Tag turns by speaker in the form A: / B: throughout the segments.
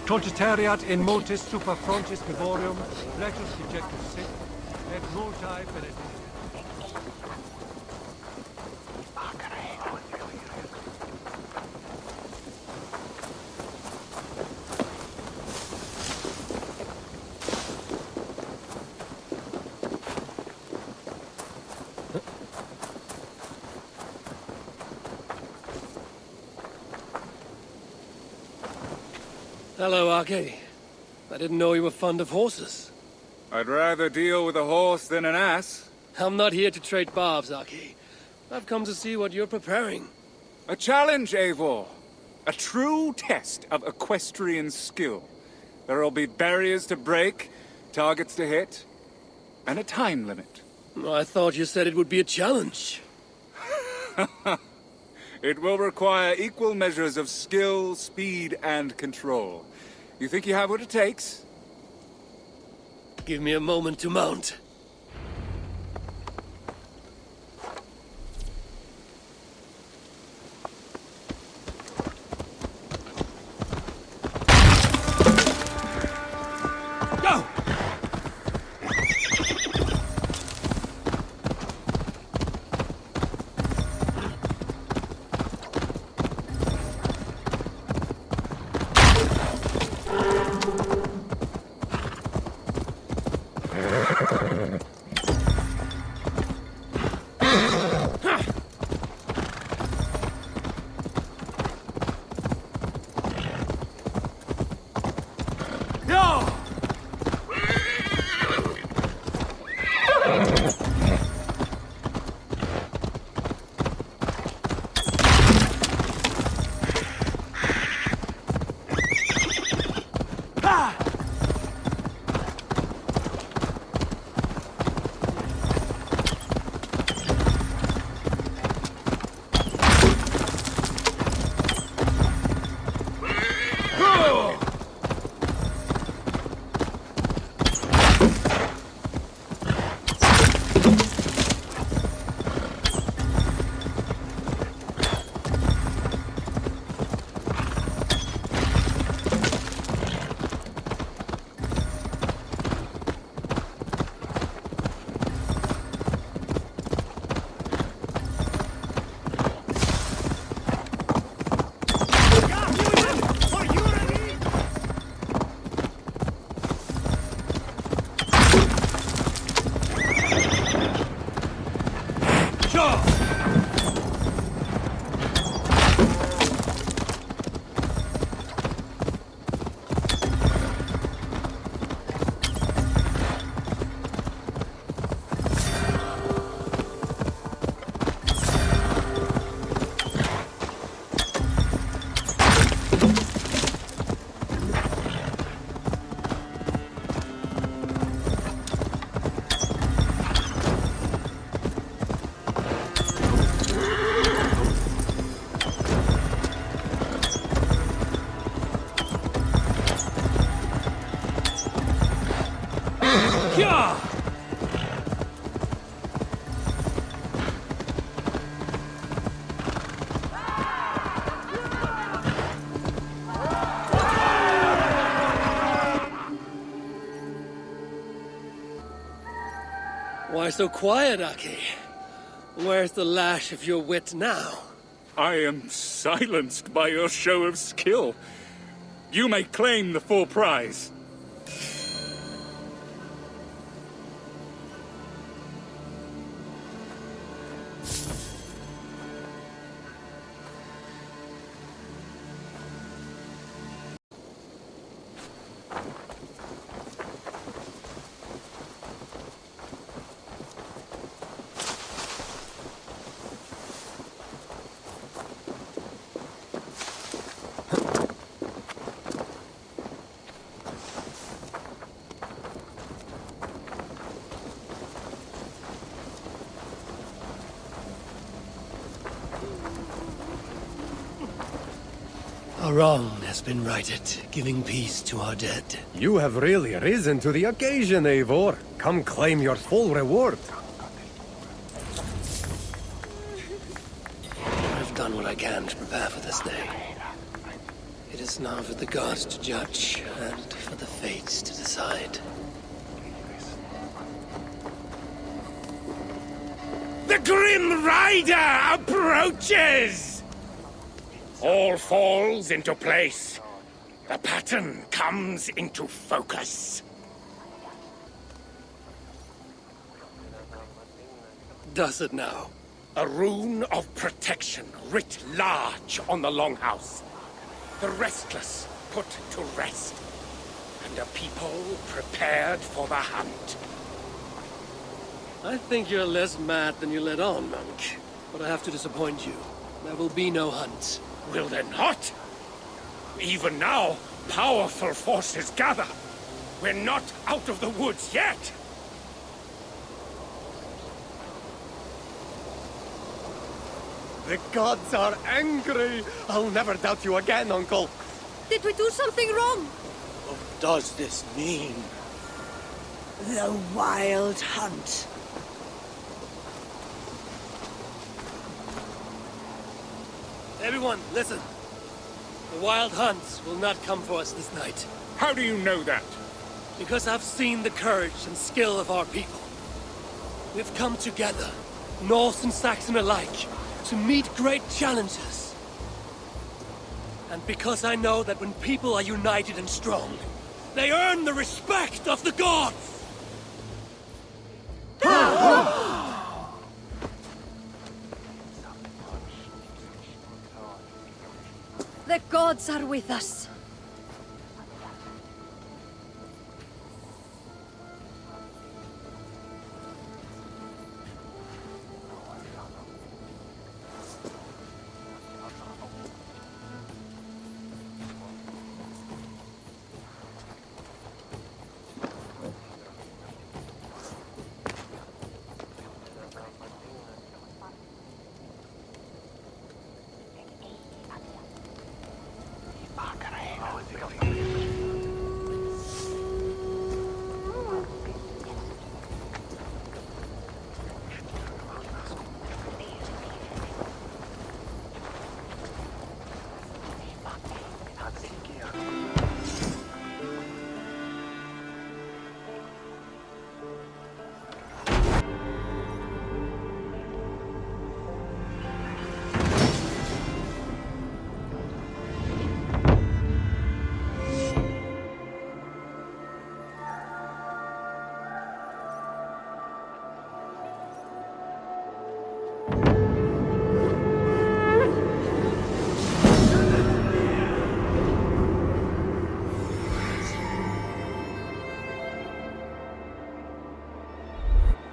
A: Cogitariat in motis super frontis vivorium, flectus dejectus sit, et multae benedictis.
B: Hello, Arcady. I didn't know you were fond of horses.
C: I'd rather deal with a horse than an ass.
B: I'm not here to trade barbs, Arcady. I've come to see what you're preparing.
C: A challenge, Eivor. A true test of equestrian skill. There'll be barriers to break, targets to hit, and a time limit.
B: I thought you said it would be a challenge.
C: It will require equal measures of skill, speed, and control. You think you have what it takes?
B: Give me a moment to mount. Go! Why so quiet, Aki? Where's the lash of your wit now?
C: I am silenced by your show of skill. You may claim the full prize.
B: A wrong has been righted, giving peace to our dead.
D: You have really risen to the occasion, Eivor. Come claim your full reward.
B: I've done what I can to prepare for this day. It is now for the gods to judge, and for the fates to decide.
E: The Grim Rider approaches! All falls into place. The pattern comes into focus.
B: Does it now?
E: A rune of protection writ large on the Longhouse. The restless put to rest. And a people prepared for the hunt.
B: I think you're less mad than you let on, monk. But I have to disappoint you. There will be no hunt.
E: Will there not? Even now, powerful forces gather. We're not out of the woods yet.
D: The gods are angry! I'll never doubt you again, Uncle.
F: Did we do something wrong?
E: What does this mean?
F: The Wild Hunt.
B: Everyone, listen. The wild hunts will not come for us this night.
C: How do you know that?
B: Because I've seen the courage and skill of our people. We've come together, Norse and Saxon alike, to meet great challenges. And because I know that when people are united and strong, they earn the respect of the gods!
F: The gods are with us.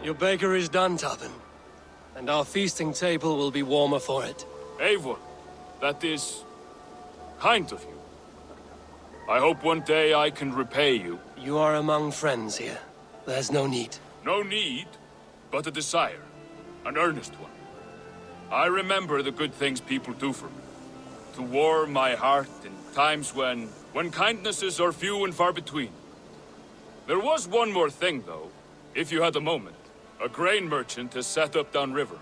B: Your baker is done, Tobin. And our feasting table will be warmer for it.
G: Eivor, that is kind of you. I hope one day I can repay you.
B: You are among friends here. There's no need.
G: No need, but a desire. An earnest one. I remember the good things people do for me. To warm my heart in times when kindnesses are few and far between. There was one more thing, though, if you had a moment. A grain merchant has set up downriver.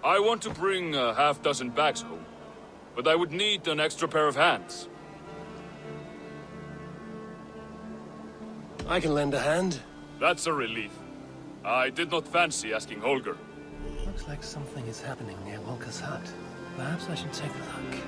G: I want to bring a half-dozen bags home, but I would need an extra pair of hands.
B: I can lend a hand.
G: That's a relief. I did not fancy asking Holger.
B: Looks like something is happening near Walker's hut. Perhaps I should take a look.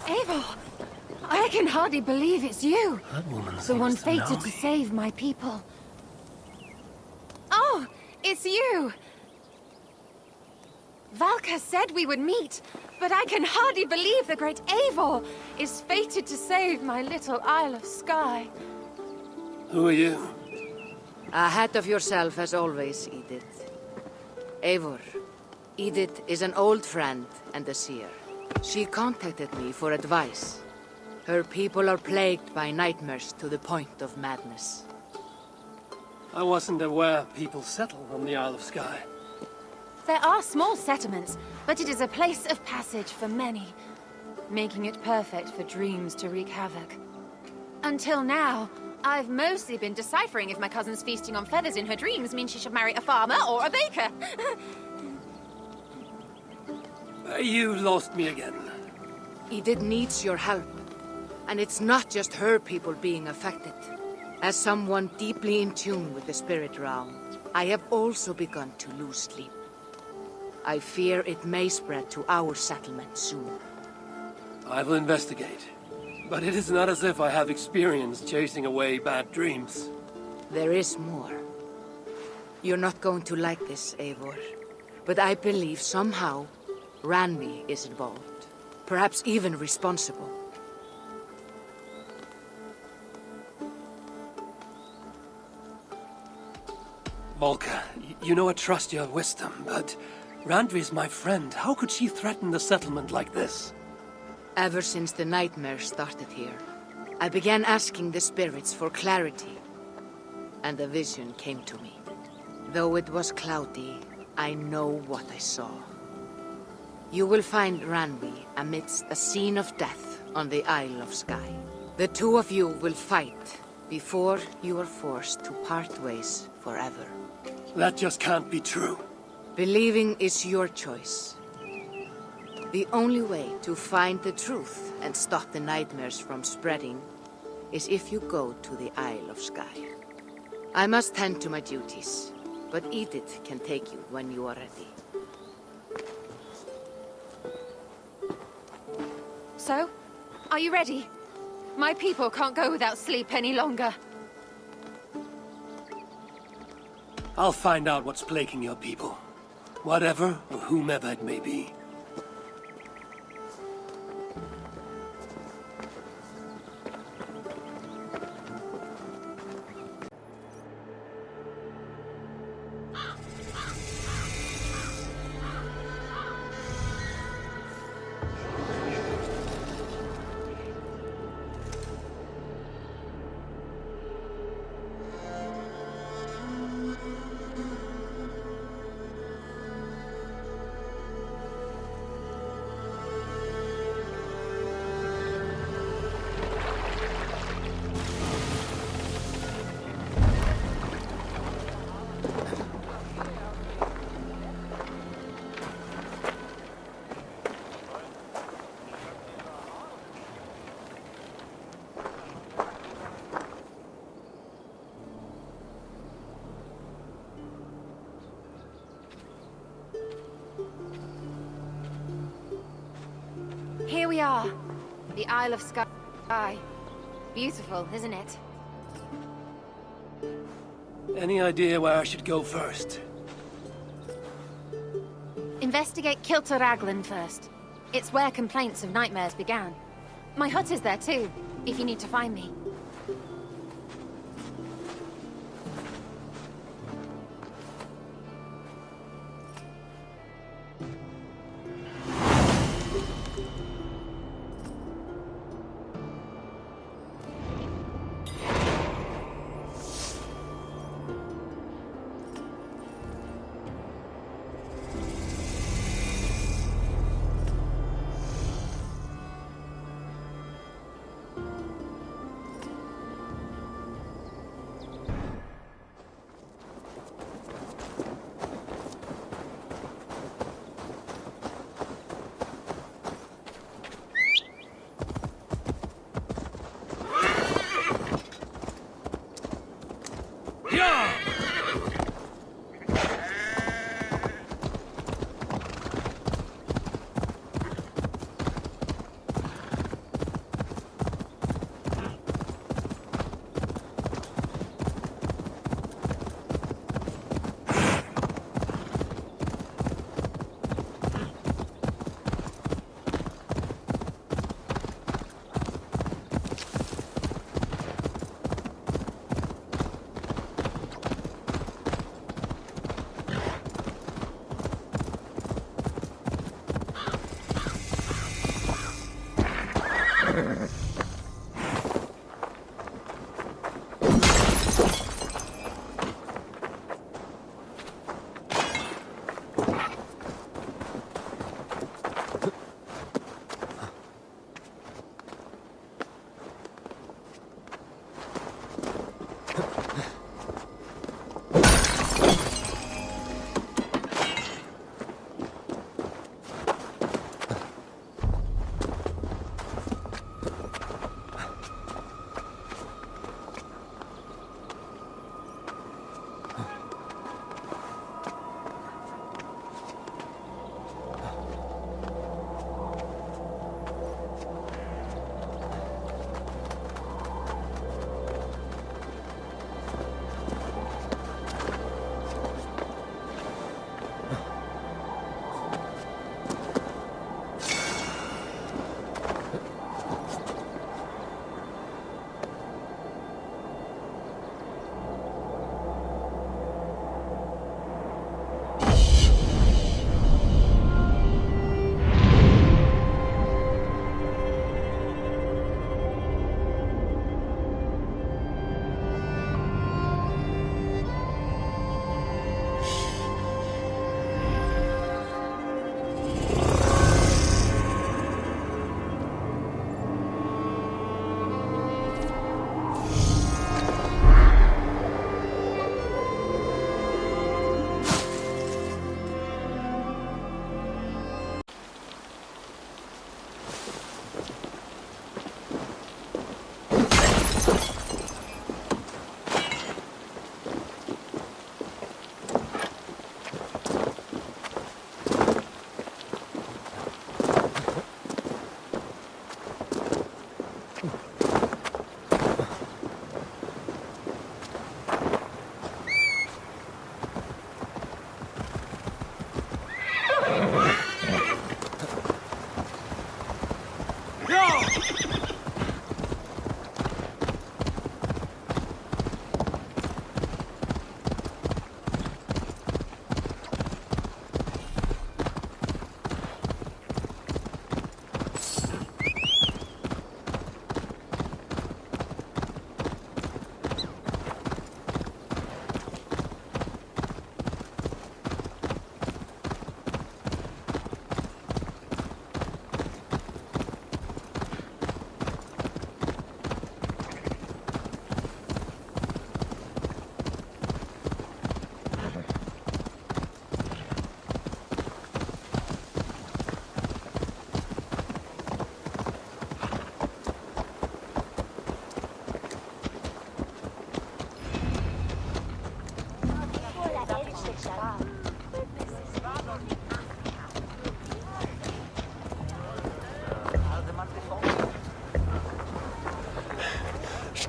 F: Eivor, I can hardly believe it's you.
B: That woman
F: The
B: seems
F: one
B: to know
F: fated to
B: me.
F: save my people. Oh, it's you! Valka said we would meet. But I can hardly believe the great Eivor is fated to save my little Isle of Skye.
B: Who are you?
H: Ahead of yourself as always, Edith. Eivor. Edith is an old friend and a seer. She contacted me for advice. Her people are plagued by nightmares to the point of madness.
B: I wasn't aware people settle on the Isle of Skye.
F: There are small settlements, but it is a place of passage for many, making it perfect for dreams to wreak havoc. Until now, I've mostly been deciphering if my cousin's feasting on feathers in her dreams means she should marry a farmer or a baker.
B: You lost me again.
H: Edith needs your help. And it's not just her people being affected. As someone deeply in tune with the spirit realm, I have also begun to lose sleep. I fear it may spread to our settlement soon.
B: I will investigate. But it is not as if I have experience chasing away bad dreams.
H: There is more. You're not going to like this, Eivor. But I believe somehow Randvi is involved. Perhaps even responsible.
B: Volka, you know I trust your wisdom, but Randvi's my friend. How could she threaten the settlement like this?
H: Ever since the nightmare started here, I began asking the spirits for clarity. And a vision came to me. Though it was cloudy, I know what I saw. You will find Randvi amidst a scene of death on the Isle of Skye. The two of you will fight before you are forced to part ways forever.
B: That just can't be true.
H: Believing is your choice. The only way to find the truth and stop the nightmares from spreading is if you go to the Isle of Skye. I must tend to my duties, but Edith can take you when you are ready.
F: So, are you ready? My people can't go without sleep any longer.
B: I'll find out what's plaguing your people. Whatever or whomever it may be.
F: Here we are. The Isle of Skye. Beautiful, isn't it?
B: Any idea where I should go first?
F: Investigate Kilter Raglan first. It's where complaints of nightmares began. My hut is there too, if you need to find me.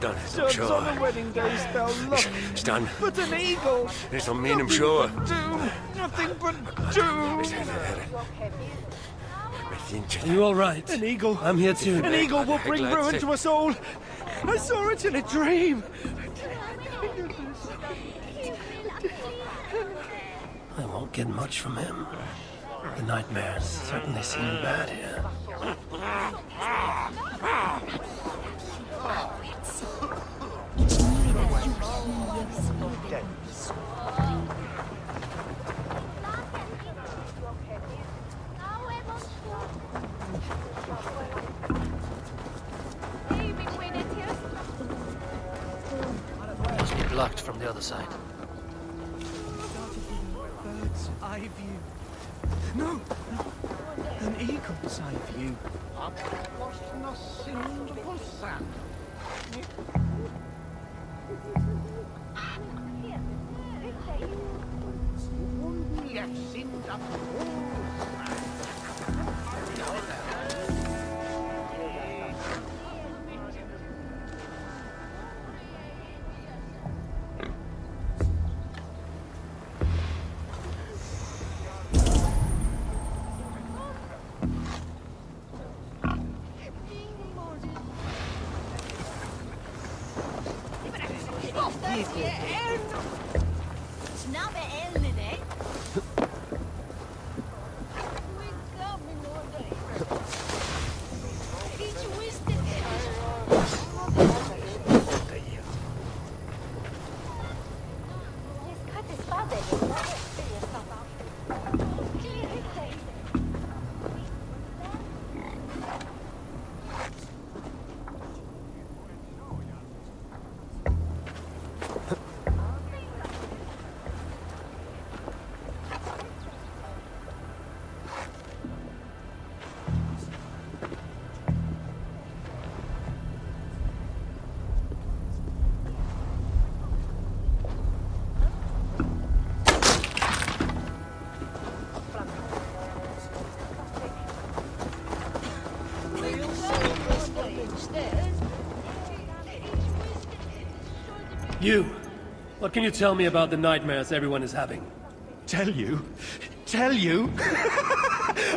I: Stan,
D: Just
I: sure.
D: on the wedding day spell, look.
I: Stan,
D: But an eagle.
I: this don't mean him, sure.
D: Doom. Nothing but doom.
B: You all right?
D: An eagle.
B: I'm here too.
D: An eagle will bring ruin to us all. I saw it in a dream.
B: I won't get much from him. The nightmares certainly seem bad here. Must be blocked from the other side.
D: Bird's eye view. No. An eagle's eye view.
B: You, what can you tell me about the nightmares everyone is having?
I: Tell you? Tell you?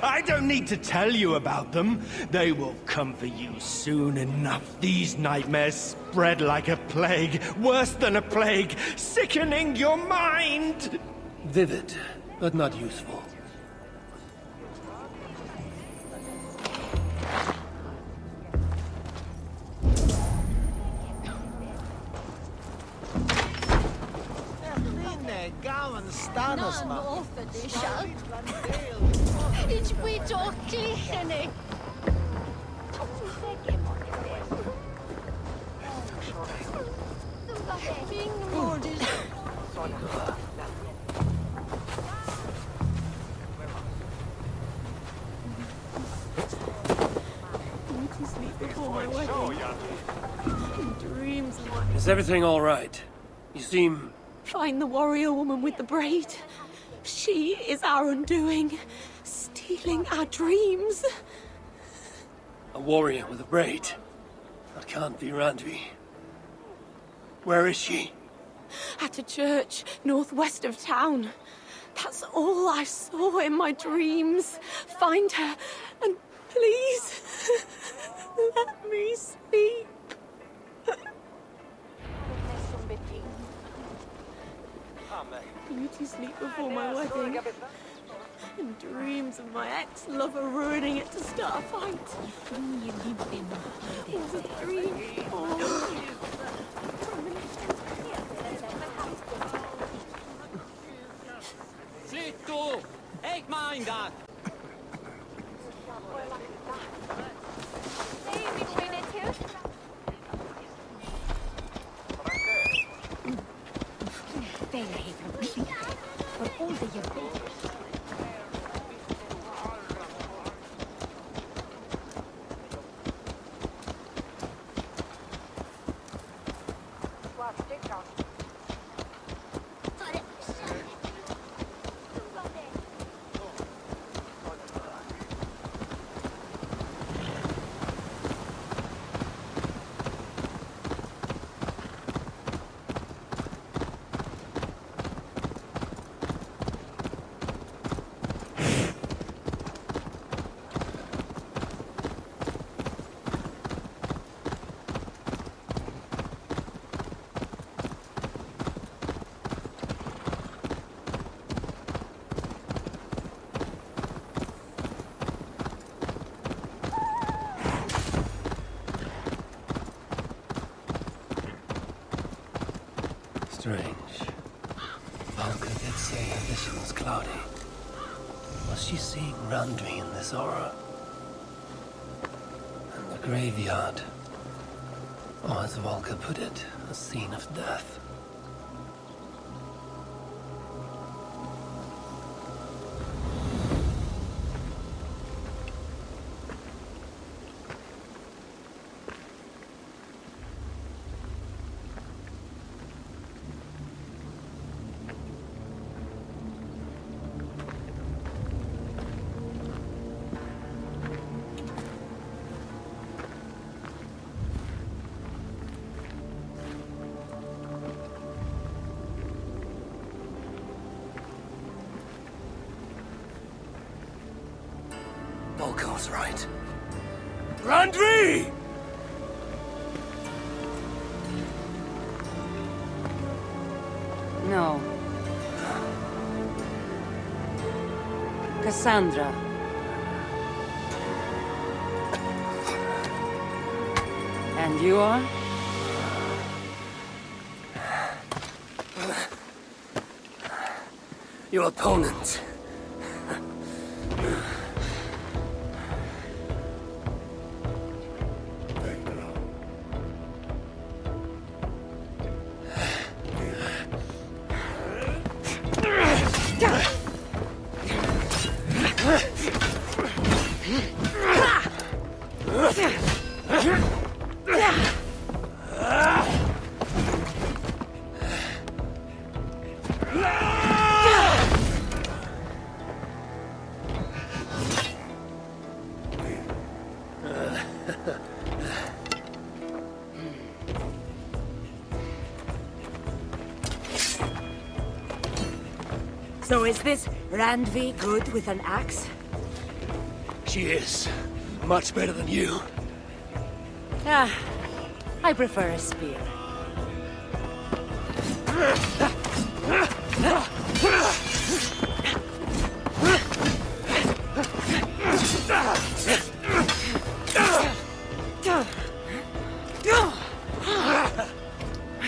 I: I don't need to tell you about them. They will come for you soon enough. These nightmares spread like a plague, worse than a plague, sickening your mind.
B: Vivid, but not useful.
J: Ich bin doch glichen.
B: Is everything all right? You seem...
J: Find the warrior woman with the braid. She is our undoing, stealing our dreams.
B: a warrior with a braid. That can't be Randvi. Where is she?
J: At a church northwest of town. That's all I saw in my dreams. Find her, and please, let me speak. Beauty sleep before my wedding. And dreams of my ex-lover ruining it to start a fight. It was a dream.
K: Zitto! Ik meen dat!
B: Strange. Valka did say her vision was cloudy. Was she seeing Randvi in this aura? And the graveyard. Or as Valka put it, a scene of death. Volko was right. Randvi!
L: No. Cassandra. And you are?
B: Your opponent.
L: So is this Randvi good with an axe?
B: She is. Much better than you.
L: Ah, I prefer a spear.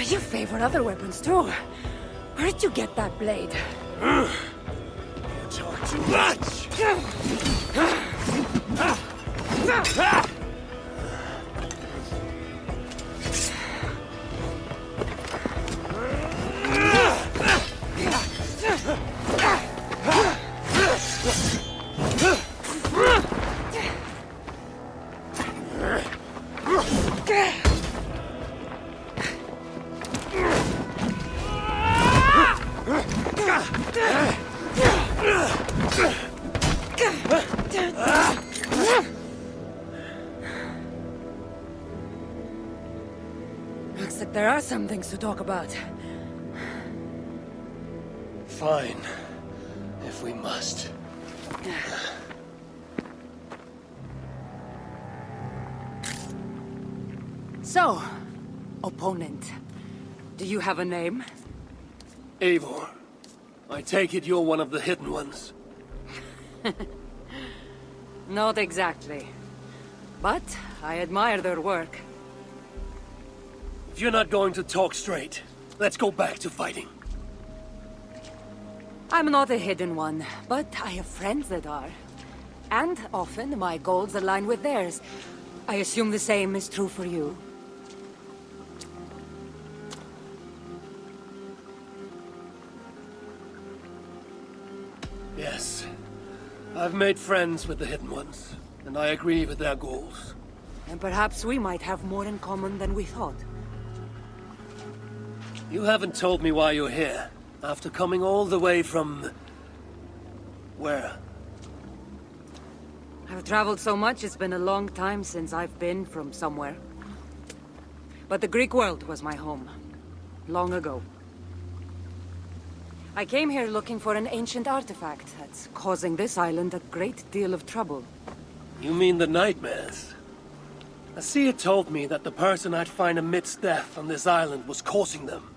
L: You favor other weapons too. Where did you get that blade?
B: You talk too much!
L: Looks like there are some things to talk about.
B: Fine. If we must.
L: So, opponent, do you have a name?
B: Eivor, I take it you're one of the hidden ones.
L: Not exactly. But I admire their work.
B: If you're not going to talk straight, let's go back to fighting.
L: I'm not a hidden one, but I have friends that are. And often my goals align with theirs. I assume the same is true for you.
B: Yes. I've made friends with the hidden ones, and I agree with their goals.
L: And perhaps we might have more in common than we thought.
B: You haven't told me why you're here, after coming all the way from... where?
L: I've traveled so much, it's been a long time since I've been from somewhere. But the Greek world was my home. Long ago. I came here looking for an ancient artifact that's causing this island a great deal of trouble.
B: You mean the nightmares? A seer told me that the person I'd find amidst death on this island was causing them.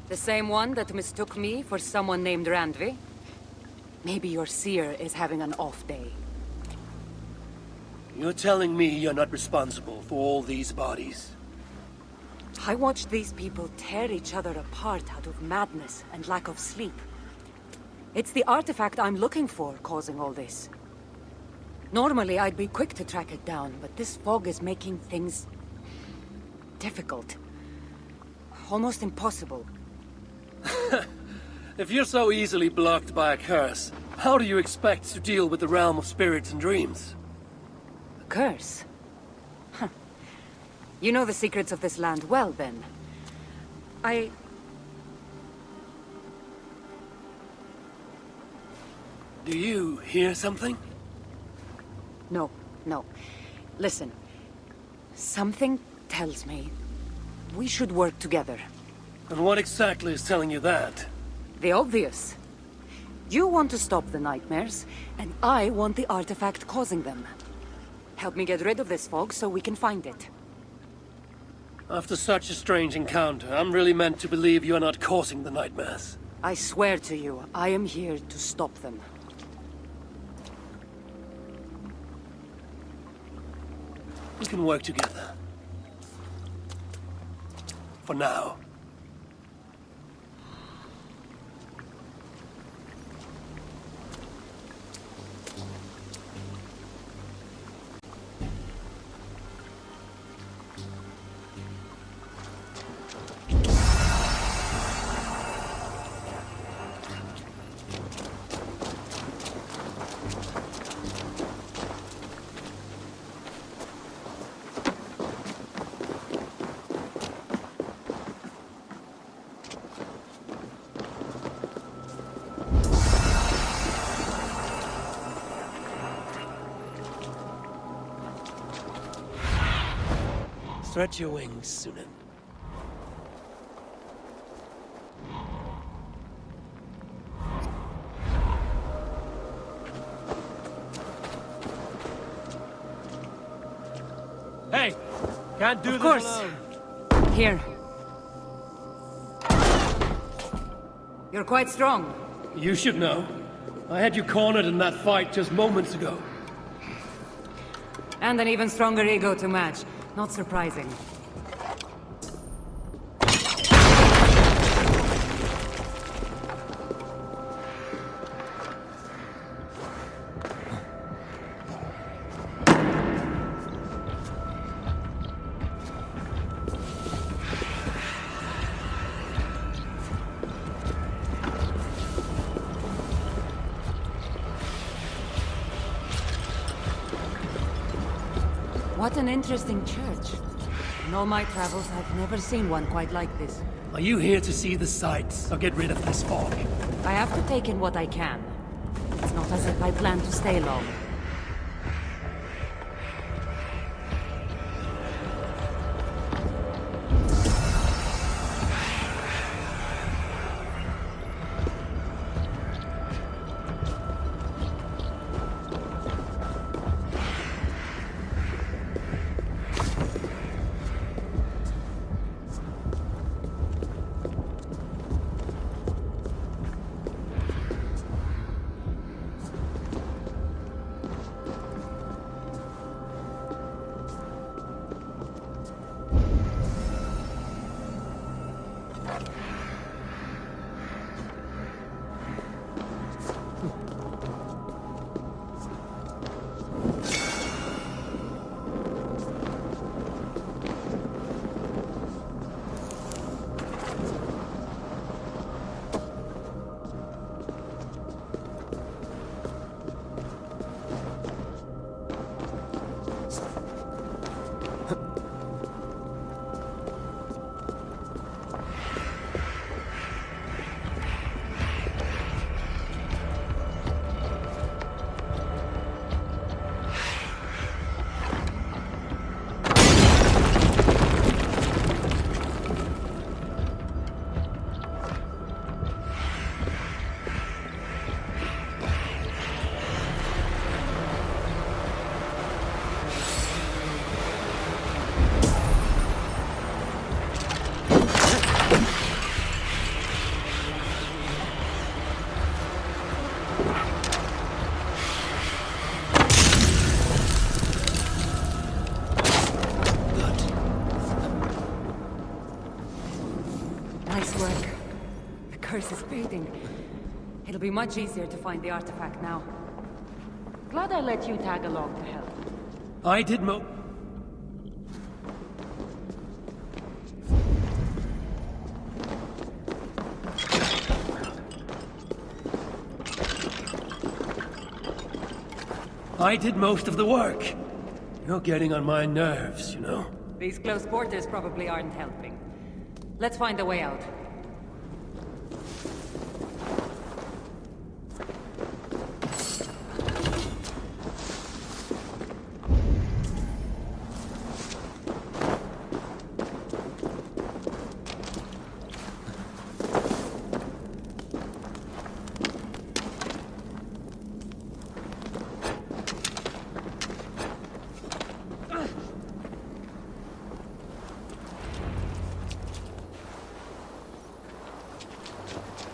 L: The same one that mistook me for someone named Randvi? Maybe your seer is having an off day.
B: You're telling me you're not responsible for all these bodies?
L: I watched these people tear each other apart out of madness and lack of sleep. It's the artifact I'm looking for causing all this. Normally, I'd be quick to track it down, but this fog is making things... difficult. Almost impossible.
B: If you're so easily blocked by a curse, how do you expect to deal with the realm of spirits and dreams?
L: A curse? Huh. You know the secrets of this land well, then.
B: Do you hear something?
L: No. Listen. Something tells me we should work together.
B: And what exactly is telling you that?
L: The obvious. You want to stop the nightmares, and I want the artifact causing them. Help me get rid of this fog so we can find it.
B: After such a strange encounter, I'm really meant to believe you're not causing the nightmares.
L: I swear to you, I am here to stop them.
B: We can work together. For now. Stretch your wings, Sunan. Can't do
L: Of
B: this
L: course.
B: alone.
L: Here. You're quite strong.
B: You should know. I had you cornered in that fight just moments ago.
L: And an even stronger ego to match. Not surprising. What an interesting church. In all my travels, I've never seen one quite like this.
B: Are you here to see the sights or get rid of this fog?
L: I have to take in what I can. It's not as if I plan to stay long. Nice work. The curse is fading. It'll be much easier to find the artifact now. Glad I let you tag along to help.
B: I did most of the work. You're getting on my nerves, you know?
L: These close quarters probably aren't helping. Let's find a way out.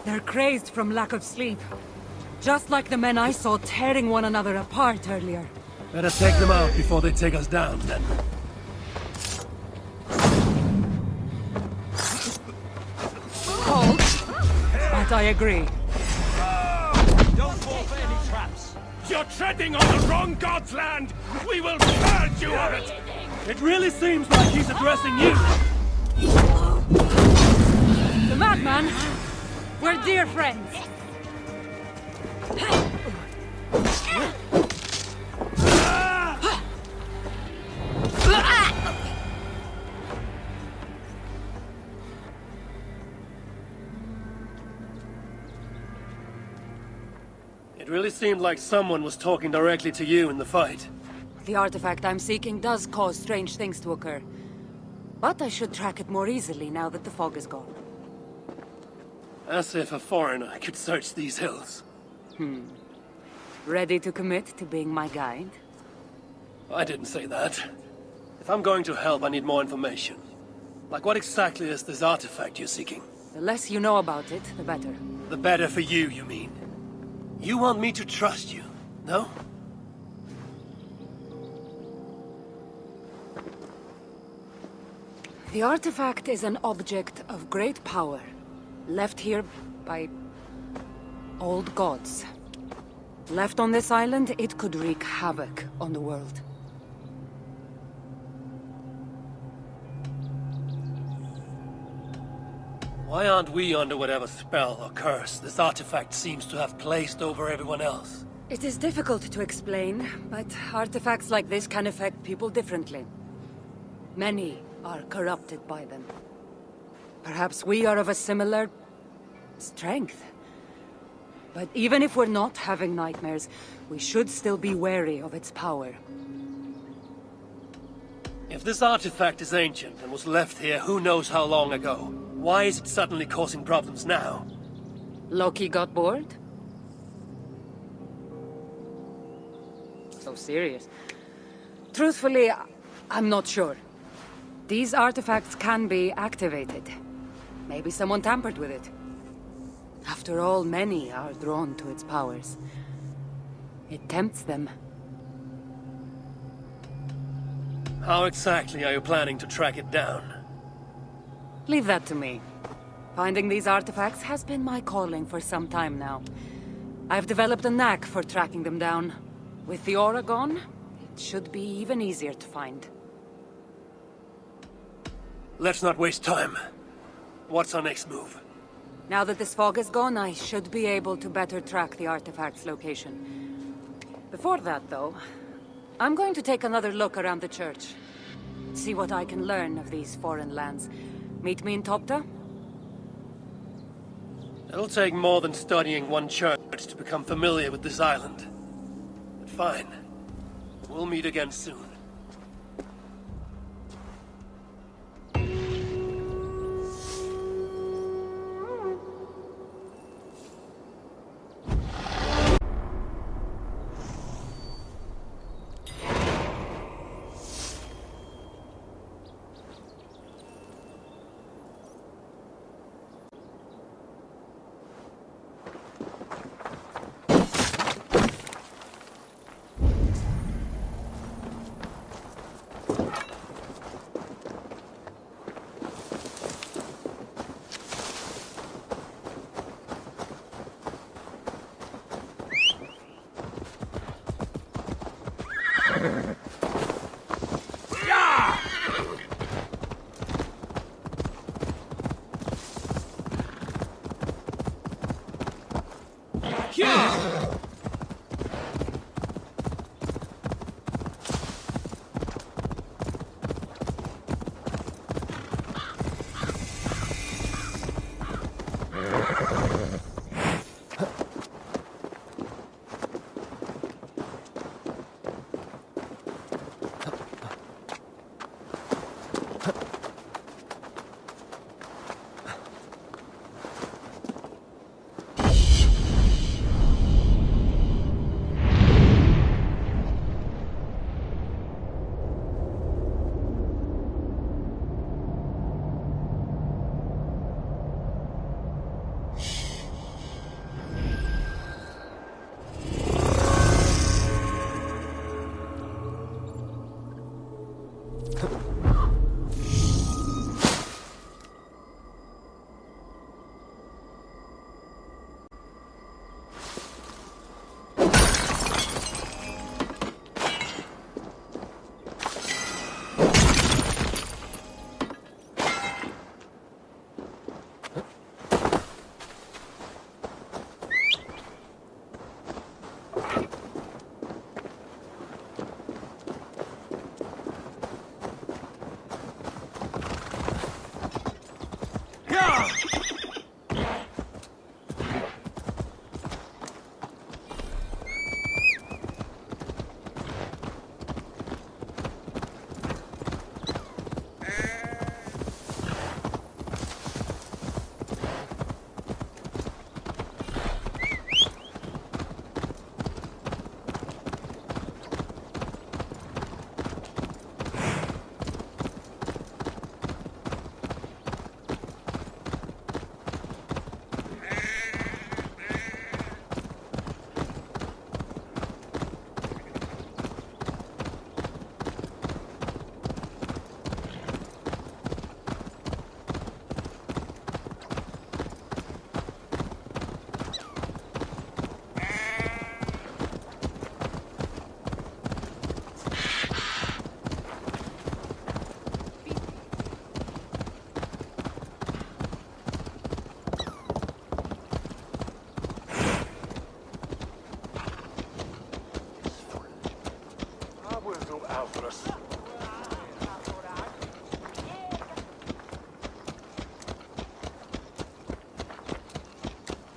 L: They're crazed from lack of sleep. Just like the men I saw tearing one another apart earlier.
B: Better take them out before they take us down, then.
L: Cold, but I agree.
K: Don't fall for any traps.
E: You're treading on the wrong god's land! We will purge you of it!
B: It really seems like he's addressing you!
L: The madman! We're dear friends!
B: It really seemed like someone was talking directly to you in the fight.
L: The artifact I'm seeking does cause strange things to occur. But I should track it more easily now that the fog is gone.
B: As if a foreigner could search these hills.
L: Ready to commit to being my guide?
B: I didn't say that. If I'm going to help, I need more information. Like what exactly is this artifact you're seeking?
L: The less you know about it, the better.
B: The better for you, you mean? You want me to trust you, no?
L: The artifact is an object of great power, left here by old gods. Left on this island, it could wreak havoc on the world.
B: Why aren't we under whatever spell or curse this artifact seems to have placed over everyone else?
L: It is difficult to explain, but artifacts like this can affect people differently. Many are corrupted by them. Perhaps we are of a similar strength. But even if we're not having nightmares, we should still be wary of its power.
B: If this artifact is ancient and was left here who knows how long ago, why is it suddenly causing problems now?
L: Loki got bored? So serious. Truthfully, I'm not sure. These artifacts can be activated. Maybe someone tampered with it. After all, many are drawn to its powers. It tempts them.
B: How exactly are you planning to track it down?
L: Leave that to me. Finding these artifacts has been my calling for some time now. I've developed a knack for tracking them down. With the aura gone, it should be even easier to find.
B: Let's not waste time. What's our next move?
L: Now that this fog is gone, I should be able to better track the artifact's location. Before that, though, I'm going to take another look around the church. See what I can learn of these foreign lands. Meet me in Topta?
B: It'll take more than studying one church to become familiar with this island. But fine. We'll meet again soon.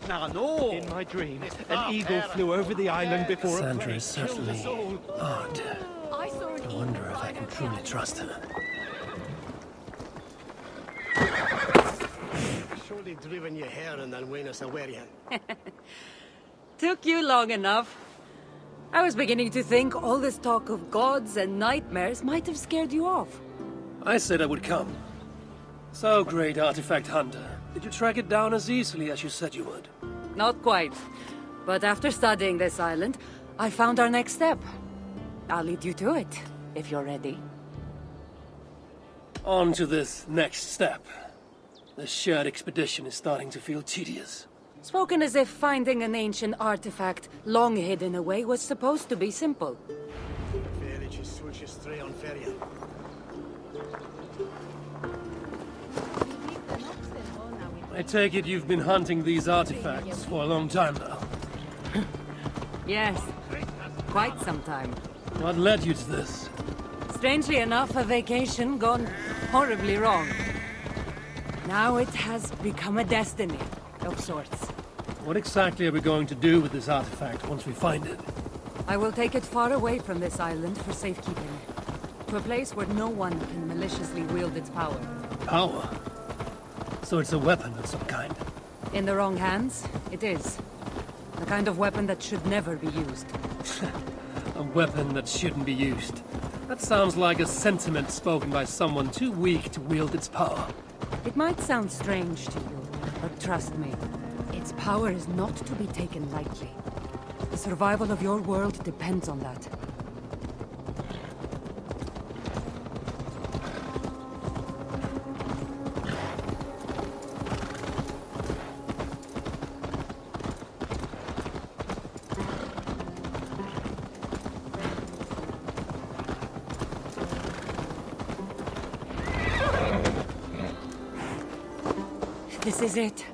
K: Now, no!
I: In my dream, an eagle flew over the island before a
B: Sandra
I: plague
B: is
I: killed
B: certainly
I: us all.
B: odd.
J: I saw an
B: I wonder if I can truly trust her.
K: Surely driven your hair and then win us a wearing.
L: Took you long enough. I was beginning to think all this talk of gods and nightmares might have scared you off.
B: I said I would come. So, great artifact hunter, did you track it down as easily as you said you would?
L: Not quite. But after studying this island, I found our next step. I'll lead you to it, if you're ready.
B: On to this next step. The shared expedition is starting to feel tedious.
L: Spoken as if finding an ancient artifact long hidden away was supposed to be simple.
B: I take it you've been hunting these artifacts for a long time now.
L: Yes, quite some time.
B: What led you to this?
L: Strangely enough, a vacation gone horribly wrong. Now it has become a destiny of sorts.
B: What exactly are we going to do with this artifact once we find it?
L: I will take it far away from this island for safekeeping. To a place where no one can maliciously wield its power.
B: Power? So it's a weapon of some kind?
L: In the wrong hands, it is. The kind of weapon that should never be used.
B: A weapon that shouldn't be used. That sounds like a sentiment spoken by someone too weak to wield its power.
L: It might sound strange to you, but trust me, its power is not to be taken lightly. The survival of your world depends on that. This is it.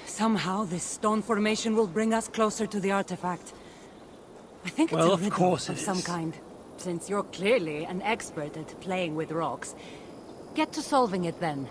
L: Somehow, this stone formation will bring us closer to the artifact. I think it's
B: Well,
L: a
B: of
L: riddle
B: course
L: of
B: it
L: some
B: is.
L: kind. Since you're clearly an expert at playing with rocks, get to solving it then.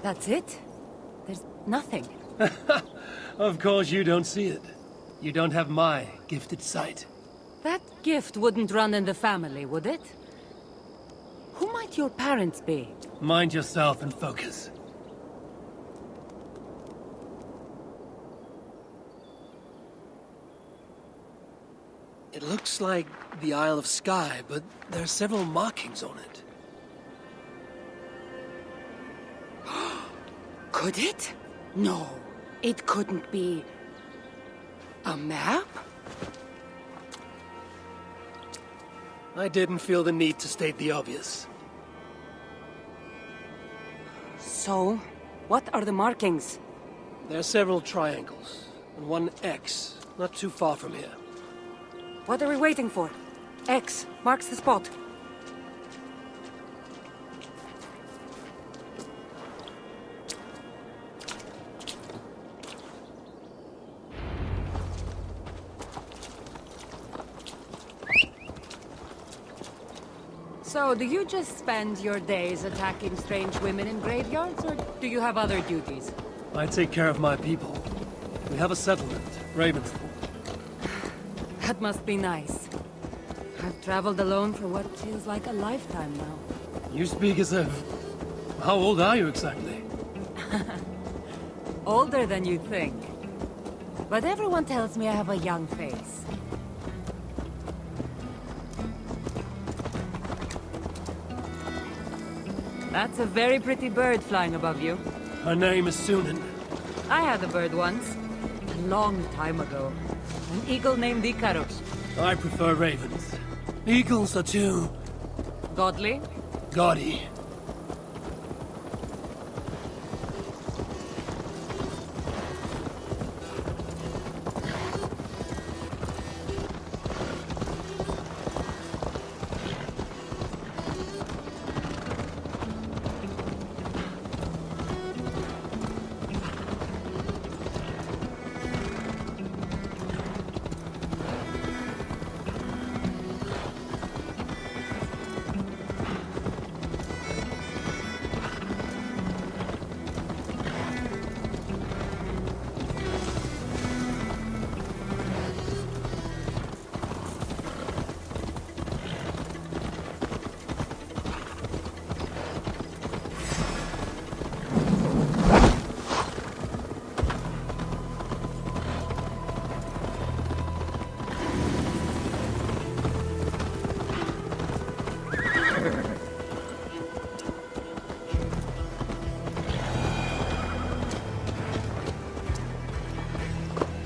L: That's it? There's nothing.
B: Of course you don't see it. You don't have my gifted sight.
L: That gift wouldn't run in the family, would it? Who might your parents be?
B: Mind yourself and focus. It looks like the Isle of Skye, but there are several markings on it.
L: Could it? No, it couldn't be... a map?
B: I didn't feel the need to state the obvious.
L: So, what are the markings?
B: There are several triangles, and one X, not too far from here.
L: What are we waiting for? X marks the spot. So, do you just spend your days attacking strange women in graveyards, or do you have other duties?
B: I take care of my people. We have a settlement, Ravensthorpe.
L: That must be nice. I've traveled alone for what feels like a lifetime now.
B: You speak as if... How old are you exactly?
L: Older than you think. But everyone tells me I have a young face. That's a very pretty bird flying above you.
B: Her name is Sunan.
L: I had a bird once. A long time ago. An eagle named Icarus.
B: I prefer ravens. Eagles are too...
L: Godly?
B: gaudy.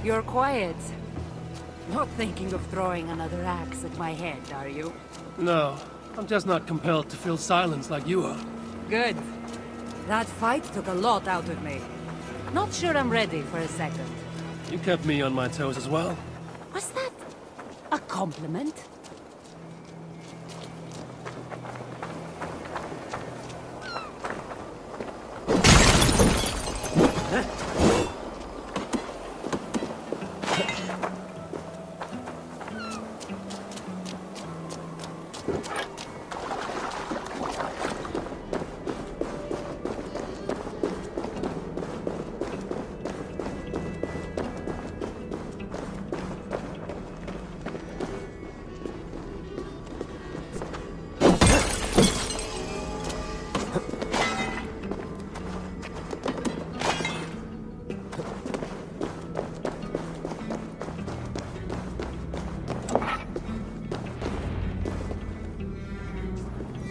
L: You're quiet. Not thinking of throwing another axe at my head, are you?
B: No, I'm just not compelled to feel silence like you are.
L: Good. That fight took a lot out of me. Not sure I'm ready for a second.
B: You kept me on my toes as well.
L: Was that a compliment?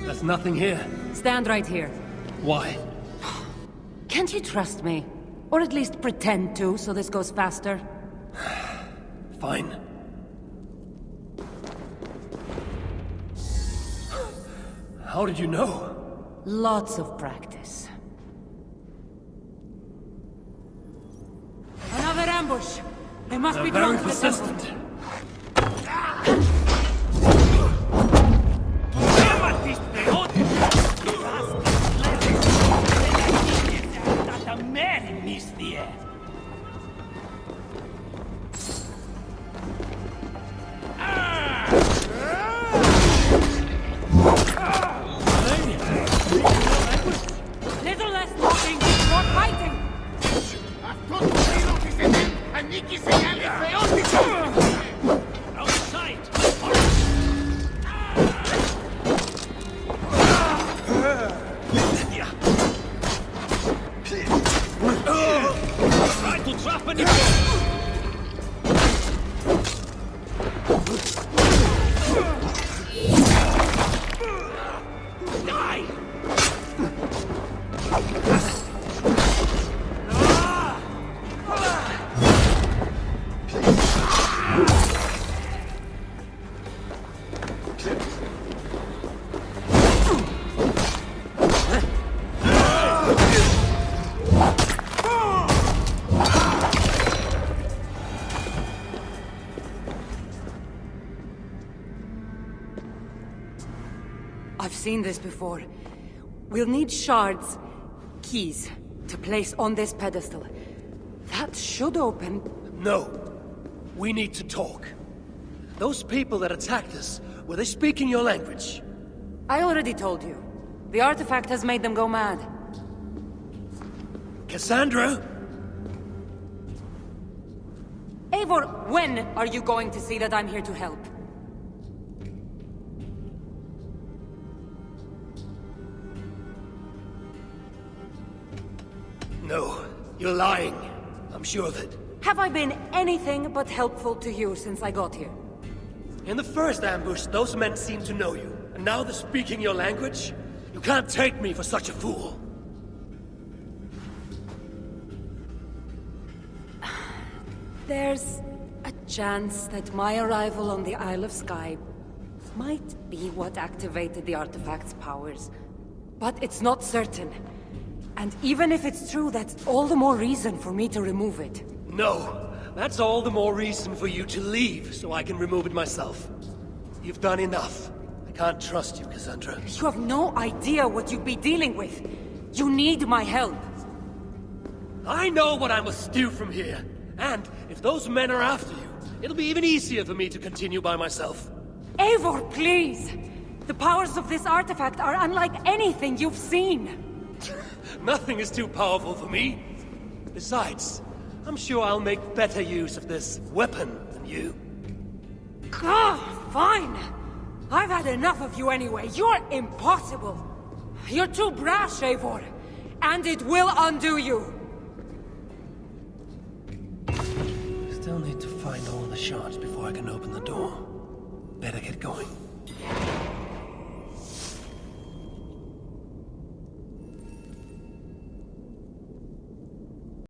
B: There's nothing here.
L: Stand right here.
B: Why?
L: Can't you trust me? Or at least pretend to, so this goes faster?
B: Fine. How did you know?
L: Lots of practice. Another ambush! They must be drawn
B: Very
L: to the temple.
B: persistent.
L: Little less talking!
K: Outside! Try to trap any Die!
L: I've seen this before. We'll need shards, keys, to place on this pedestal. That should open...
B: No. We need to talk. Those people that attacked us, were they speaking your language?
L: I already told you. The artifact has made them go mad.
B: Cassandra?
L: Eivor, when are you going to see that I'm here to help?
B: No. You're lying. I'm sure of it.
L: Have I been anything but helpful to you since I got here?
B: In the first ambush, those men seemed to know you. And now they're speaking your language? You can't take me for such a fool.
L: There's a chance that my arrival on the Isle of Skye might be what activated the artifact's powers. But it's not certain. And even if it's true, that's all the more reason for me to remove it.
B: No. That's all the more reason for you to leave, so I can remove it myself. You've done enough. I can't trust you, Cassandra.
L: You have no idea what you'd be dealing with. You need my help.
B: I know what I must do from here. And if those men are after you, it'll be even easier for me to continue by myself.
L: Eivor, please! The powers of this artifact are unlike anything you've seen.
B: Nothing is too powerful for me. Besides, I'm sure I'll make better use of this weapon than you.
L: Fine! I've had enough of you anyway. You're impossible. You're too brash, Eivor. And it will undo you.
B: Still need to find all the shards before I can open the door. Better get going.